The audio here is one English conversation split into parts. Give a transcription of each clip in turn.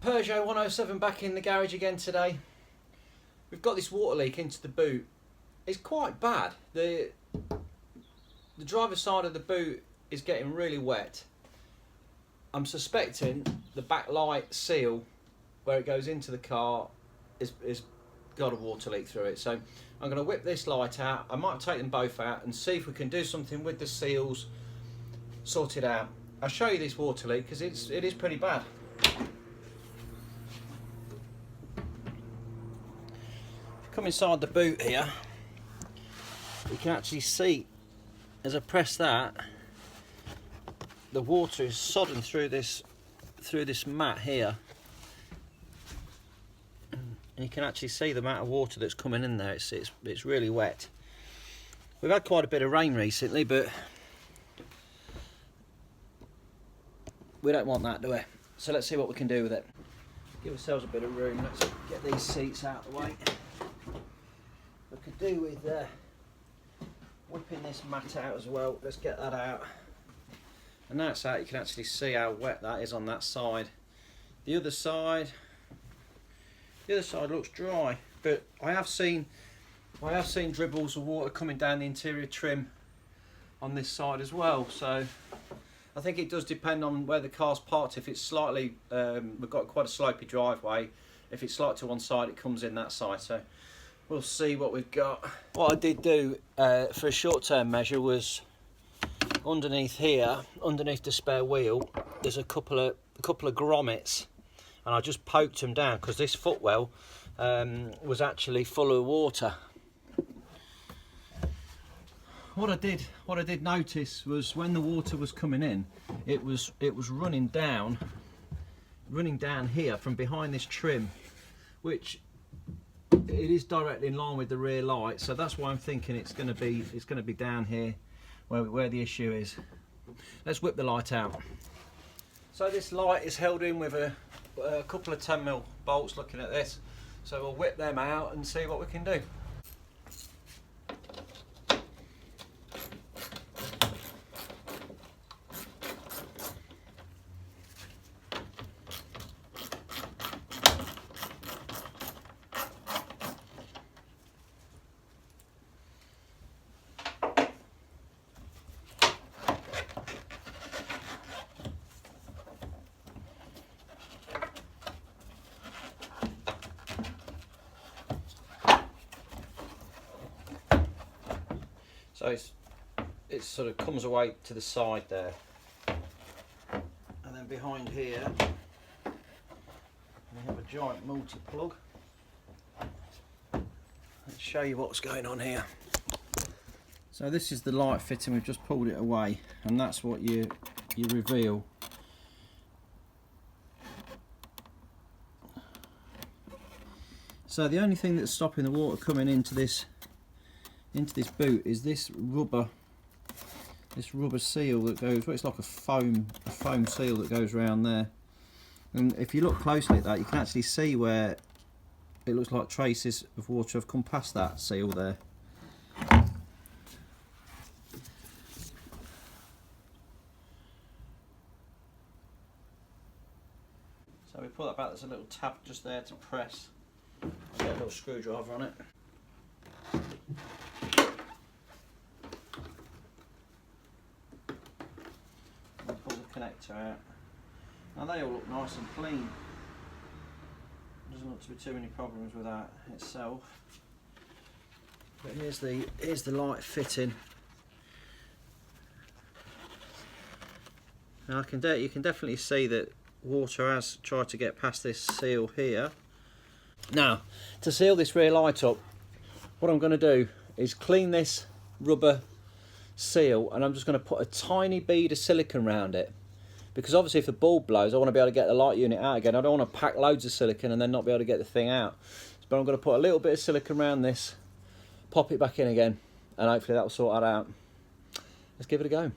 Peugeot 107 back in the garage again today. We've got this water leak into the boot. It's quite bad. The driver's side of the boot is getting really wet. I'm suspecting the backlight seal where it goes into the car is got a water leak through it. So I'm going to whip this light out. I might take them both out and see if we can do something with the seals, sort it out. I'll show you this water leak because it is pretty bad. Come inside the boot here, you can actually see as I press that, the water is sodden through this mat here, and you can actually see the amount of water that's coming in there. It's really wet. We've had quite a bit of rain recently, but we don't want that, do we? So let's see what we can do with it. Give ourselves a bit of room. Let's get these seats out of the way. We could do with whipping this mat out as well. Let's get that out. And now it's out, you can actually see how wet that is on that side. The other side looks dry, but I have seen dribbles of water coming down the interior trim on this side as well. So I think it does depend on where the car's parked. If it's slightly, we've got quite a slopey driveway. If it's slightly to one side, it comes in that side. So we'll see what we've got. What I did do for a short-term measure was underneath here, underneath the spare wheel, there's a couple of grommets, and I just poked them down because this footwell was actually full of water. What I did notice was when the water was coming in, it was running down here from behind this trim, which it is directly in line with the rear light, so that's why I'm thinking it's going to be down here where the issue is. Let's whip the light out. So this light is held in with a couple of 10mm bolts. Looking at this, so we'll whip them out and see what we can do. So it sort of comes away to the side there, and then behind here we have a giant multi-plug. Let's show you what's going on here. So this is the light fitting. We've just pulled it away, and that's what you reveal. So the only thing that's stopping the water coming into this boot is this rubber seal that goes, well, it's like a foam seal that goes around there. And if you look closely at that, you can actually see where it looks like traces of water have come past that seal there. So we pull that back. There's a little tab just there to press. Get a little screwdriver on it. Connector out. Now they all look nice and clean. Doesn't look to be too many problems with that itself. But here's the light fitting. Now you can definitely see that water has tried to get past this seal here. Now to seal this rear light up, what I'm going to do is clean this rubber seal, and I'm just going to put a tiny bead of silicone around it, because obviously if the bulb blows I want to be able to get the light unit out again. I don't want to pack loads of silicone and then not be able to get the thing out. But I'm going to put a little bit of silicone around this, pop it back in again, and hopefully that will sort that out. Let's give it a go.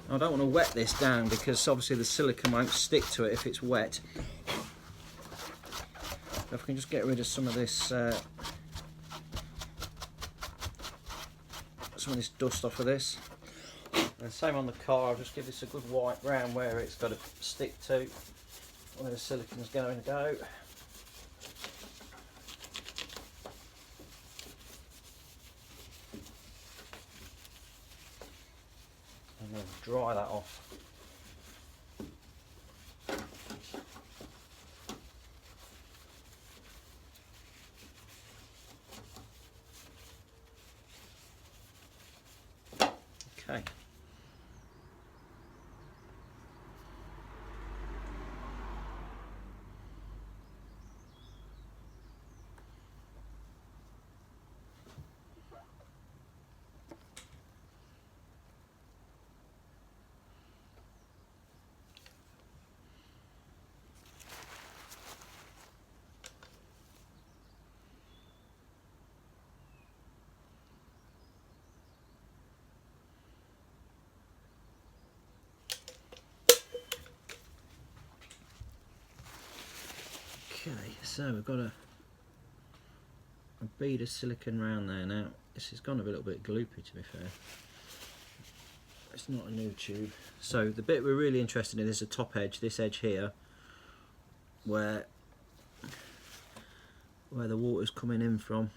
I don't want to wet this down because obviously the silicone won't stick to it if it's wet. If we can just get rid of some of this dust off of this. And same on the car, I'll just give this a good wipe round where it's got to stick to. where the silicon's going to go. And then dry that off. Okay. Okay, so we've got a bead of silicone round there now. This has gone a little bit gloopy, to be fair. It's not a new tube. So the bit we're really interested in is the top edge, this edge here, where the water's coming in from.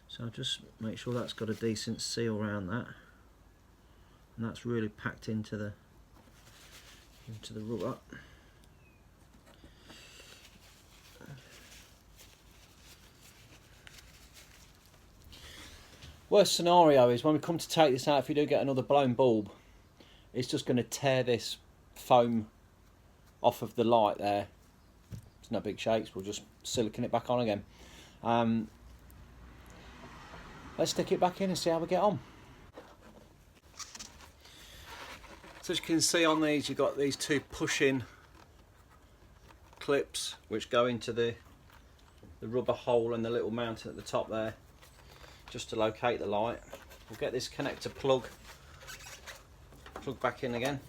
So I'll just make sure that's got a decent seal around that, and that's really packed into the rubber. Worst scenario is when we come to take this out, if you do get another blown bulb, it's just going to tear this foam off of the light there. It's no big shakes, we'll just silicone it back on again. Let's stick it back in and see how we get on. So as you can see on these, you've got these two push-in clips which go into the rubber hole and the little mounting at the top there, just to locate the light. We'll get this connector plug back in again.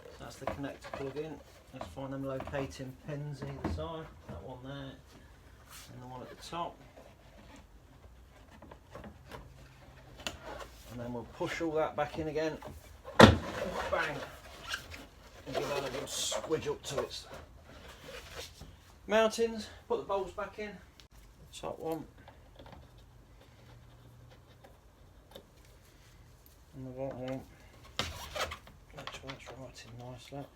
So that's the connector plug in. Let's find them locating pins either side. That one there and the one at the top. And then we'll push all that back in again. Bang! And give that a good squidge up to its mountings. Put the bulbs back in. Top one. And the bottom one. Make sure that's right in nicely.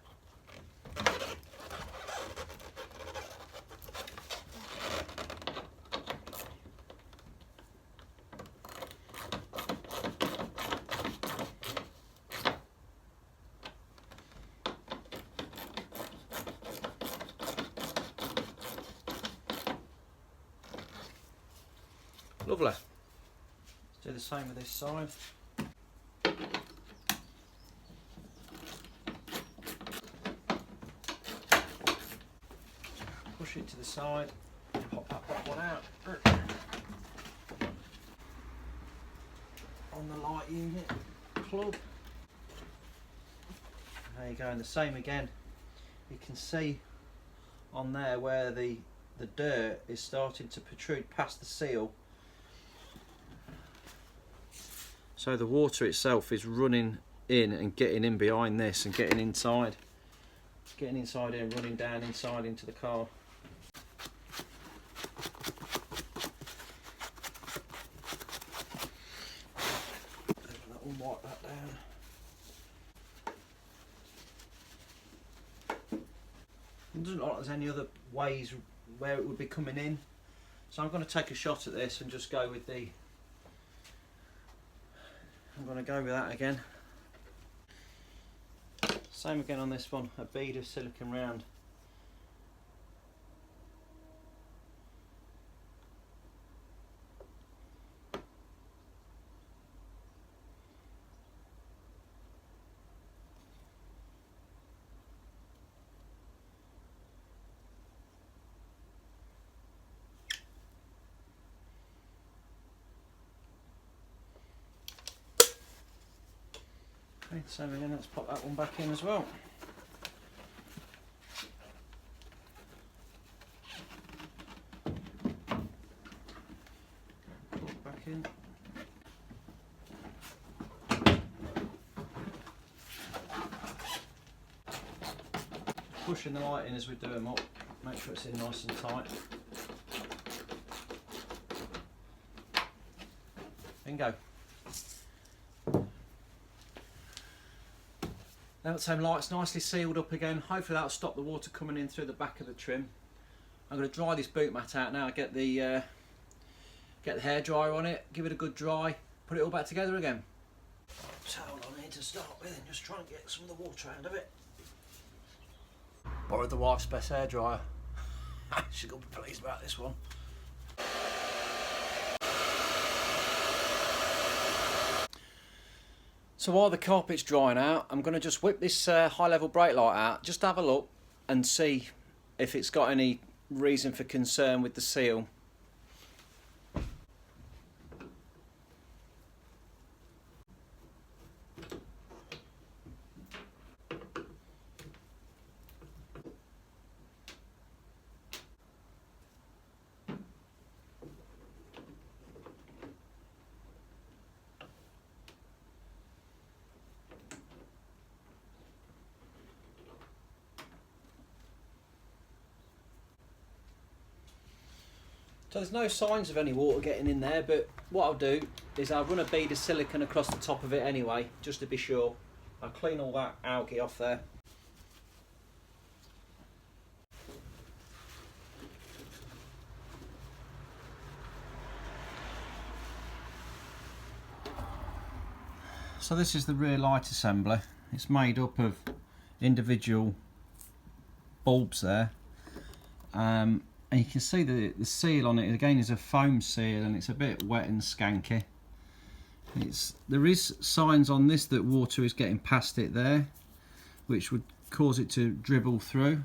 Lovely. Let's do the same with this side. Push it to the side, pop that back one out. On the light unit plug. There you go, and the same again. You can see on there where the dirt is starting to protrude past the seal. So the water itself is running in and getting in behind this and getting inside here and running down inside into the car. That will wipe that down. It doesn't look like there's any other ways where it would be coming in. So I'm going to take a shot at this and just go with the... I'm going to go with that again. Same again on this one, a bead of silicone round. Okay, so again, let's pop that one back in as well. pushing the light in as we do them up. Make sure it's in nice and tight. Bingo. Now that same light's nicely sealed up again. Hopefully that'll stop the water coming in through the back of the trim. I'm going to dry this boot mat out now. Get the hairdryer on it, give it a good dry, put it all back together again. Towel on here to start with and just try and get some of the water out of it. Borrowed the wife's best hairdryer. She's going to be pleased about this one. So while the carpet's drying out, I'm going to just whip this high level brake light out, just have a look and see if it's got any reason for concern with the seal. So there's no signs of any water getting in there, but what I'll do is I'll run a bead of silicone across the top of it anyway, just to be sure. I'll clean all that algae off there. So this is the rear light assembly. It's made up of individual bulbs there. And you can see the seal on it again is a foam seal, and it's a bit wet and skanky. There is signs on this that water is getting past it there, which would cause it to dribble through.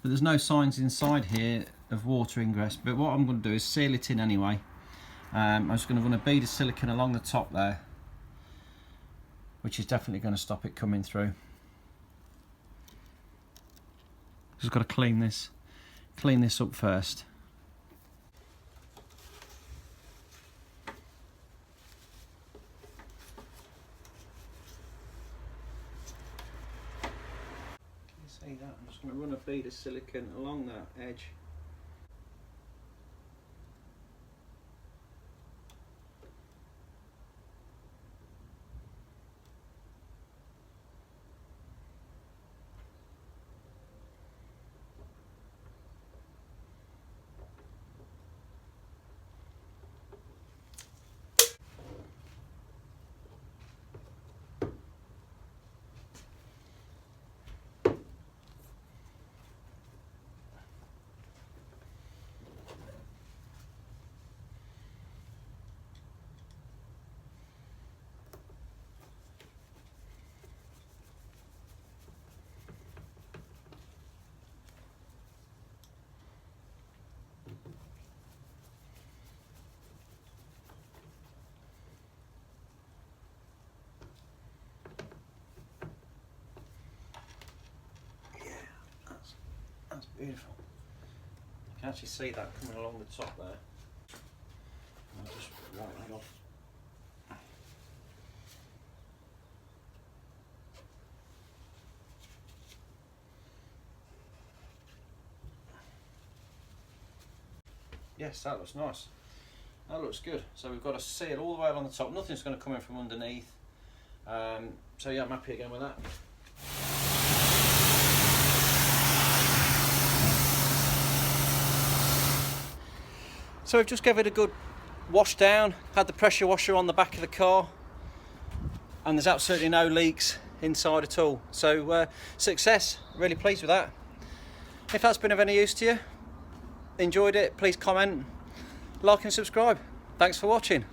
But there's no signs inside here of water ingress. But what I'm going to do is seal it in anyway. I'm just going to run a bead of silicone along the top there, which is definitely going to stop it coming through. Just got to clean this up first. Can you see that? I'm just going to run a bead of silicone along that edge. That's beautiful. You can actually see that coming along the top there. I'll just wipe that off. Yes, that looks nice. That looks good. So we've got a seal all the way along the top. Nothing's going to come in from underneath. So yeah, I'm happy again with that. So we've just given it a good wash down, had the pressure washer on the back of the car, and there's absolutely no leaks inside at all. So success, really pleased with that. If that's been of any use to you, enjoyed it, please comment, like and subscribe. Thanks for watching.